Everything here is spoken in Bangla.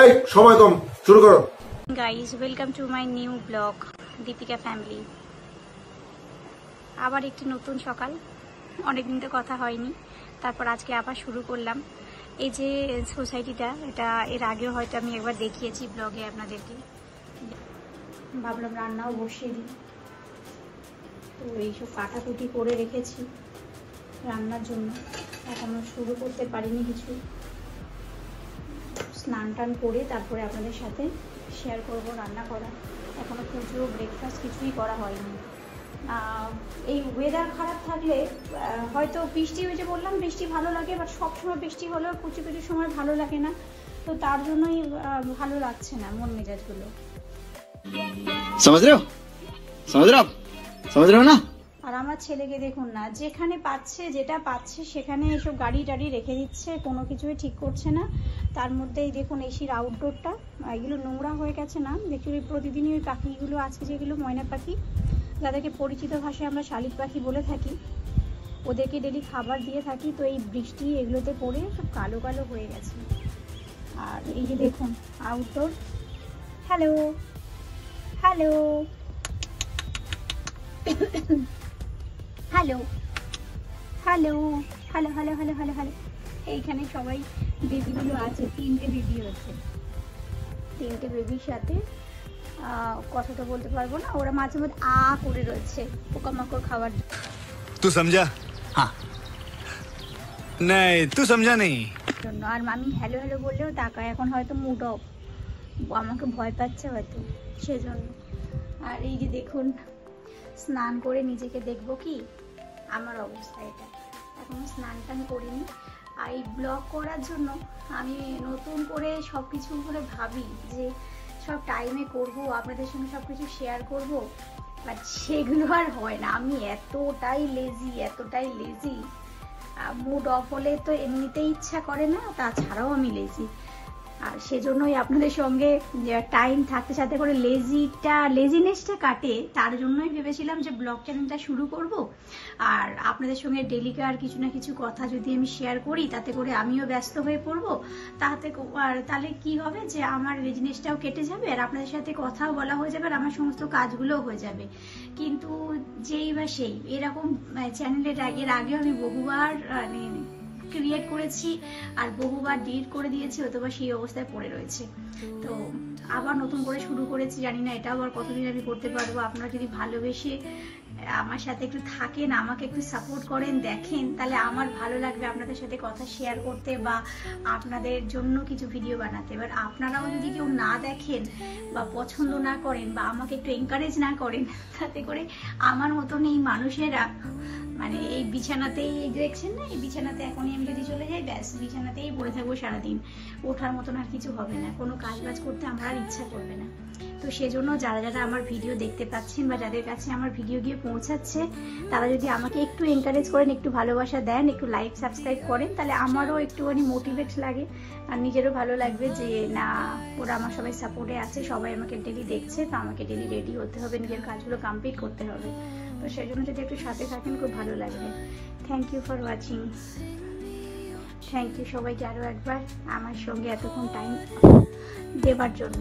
এই সময় কম, শুরু করো। Guys welcome to my new blog Deepika family. আবার একটি নতুন সকাল, অনেকদিন তো কথা হয়নি, তারপর আজকে আবার শুরু করলাম। এই যে সোসাইটিটা, এটা এর আগেও হয়তো আমি একবার দেখিয়েছি ব্লগে আপনাদেরকে। ভাবলাম রান্নাও বসিয়ে দিই, তো এইসব কাটাকুটি করে রেখেছি রান্নার জন্য। এখনো শুরু করতে পারিনি কিছু, স্নান টান করে তারপরে আপনাদের সাথে শেয়ার করব রান্না করা। এখনও পুজো ব্রেকফাস্ট কিছুই করা হয়নি। এই ওয়েদার খারাপ থাকলে হয়তো বৃষ্টি হয়েছে, বললাম বৃষ্টি ভালো লাগে, বাট সবসময় বৃষ্টি হলেও কিছু কিছু সময় ভালো লাগে না, তো তার জন্যই ভালো লাগছে না মন মেজাজগুলো। समझ रहे हो ना। আর আমার ছেলেকে দেখুন না, যেখানে পাচ্ছে যেটা পাচ্ছে সেখানে এসব গাড়ি টাড়ি রেখে দিচ্ছে, কোনো কিছুই ঠিক করছে না। তার মধ্যেই দেখুন এসির আউটডোরটা, এগুলো নোংরা হয়ে গেছে না, দেখুন প্রতিদিনই ওই পাখিগুলো আছে যেগুলো ময়না পাখি, যাদেরকে পরিচিত ভাষায় আমরা শালিক পাখি বলে থাকি, ওদেরকে ডেলি খাবার দিয়ে থাকি। তো এই বৃষ্টি এগুলোতে পড়ে সব কালো কালো হয়ে গেছে। আর এই যে দেখুন outdoor, hello hello hello hello hello hello hello hello hello এইখানে সবাই বেবিগুলো আছে, 3টে বেবি হচ্ছে। 3টে বেবির সাথে কথা তো বলতে পারবো না, ওরা মাঝে মধ্যে করে রয়েছে পোকামাকড় খাওয়ার तू समझा? हाँ नहीं तू समझा नहीं জন্য। আর আমি হ্যালো হ্যালো বললেও তাকায়, এখন হয়তো মুড অফ, আমাকে ভয় পাচ্ছে হয়তো সেজন্য। আর এই যে দেখুন, স্নান করে নিজেকে দেখবো কি আমার অবস্থা এটা, এখনো স্নান টান করিনি। আর এই ব্লগ করার জন্য আমি নতুন করে সব কিছু করে ভাবি যে সব টাইমে করব, আপনাদের সঙ্গে সব কিছু শেয়ার করব, বাট সেগুলো আর হয় না। আমি এতটাই লেজি, মুড অফ হলে তো এমনিতেই ইচ্ছা করে না, তাছাড়াও আমি লেজি। আর সেজন্যই আপনাদের সঙ্গে টাইম থাকতে সাথে করে লেজিনেসটা কাটে, তার জন্যই ভেবেছিলাম যে ব্লগ চ্যানেলটা শুরু করব। আর আপনাদের সঙ্গে ডেলিকার কিছু না কিছু কথা যদি আমি শেয়ার করি, তাতে করে আমিও ব্যস্ত হয়ে পড়বো, তাহলে কি হবে যে আমার লেজিনেসটাও কেটে যাবে, আর আপনাদের সাথে কথাও বলা হয়ে যাবে, আর আমার সমস্ত কাজগুলোও হয়ে যাবে। কিন্তু যেই বা সেই এরকম চ্যানেলের এর আগেও আমি বহুবার ক্রিয়েট করেছি আর বহুবার ডিলিট করে দিয়েছি, অথবা সেই অবস্থায় পড়ে রয়েছে। তো আবার নতুন করে শুরু করেছি, জানি না এটা আবার কতদিন আমি করতে পারবো। আপনারা যদি ভালোবেসে আমার সাথে একটু থাকেন, আমাকে একটু সাপোর্ট করেন, দেখেন, তাহলে আমার ভালো লাগবে আপনাদের সাথে কথা শেয়ার করতে বা আপনাদের জন্য কিছু ভিডিও বানাতে। এবার আপনারাও যদি কেউ না দেখেন বা পছন্দ না করেন বা আমাকে একটু এনকারেজ না করেন, তাতে করে আমার মতন এই মানুষেরা মানে এই বিছানাতেই দেখছেন না, এই বিছানাতে এখনই আমি যদি চলে যাই, ব্যাস বিছানাতেই পড়ে থাকবো সারাদিন, ওঠার মতন আর কিছু হবে না, কোনো কাজ বাজ করতে আমার আর ইচ্ছা করবে না। তো সেজন্য যারা যারা আমার ভিডিও দেখতে পাচ্ছেন বা যাদের কাছে আমার ভিডিও গিয়ে পৌঁছাচ্ছে, তারা যদি আমাকে একটু এনকারেজ করেন, একটু ভালোবাসা দেন, একটু লাইক সাবস্ক্রাইব করেন, তাহলে আমারও একটুখানি মোটিভেট লাগে আর নিজেরও ভালো লাগবে যে না, ওরা আমার সবাই সাপোর্টে আছে, সবাই আমাকে ডেলি দেখছে, তো আমাকে ডেলি রেডি হতে হবে, নিজের কাজগুলো কমপ্লিট করতে হবে। তো সেই জন্য যদি একটু সাথে থাকেন খুব ভালো লাগবে। Thank you for watching, thank you সবাইকে আরও একবার আমার সঙ্গে এতক্ষণ টাইম দেবার জন্য।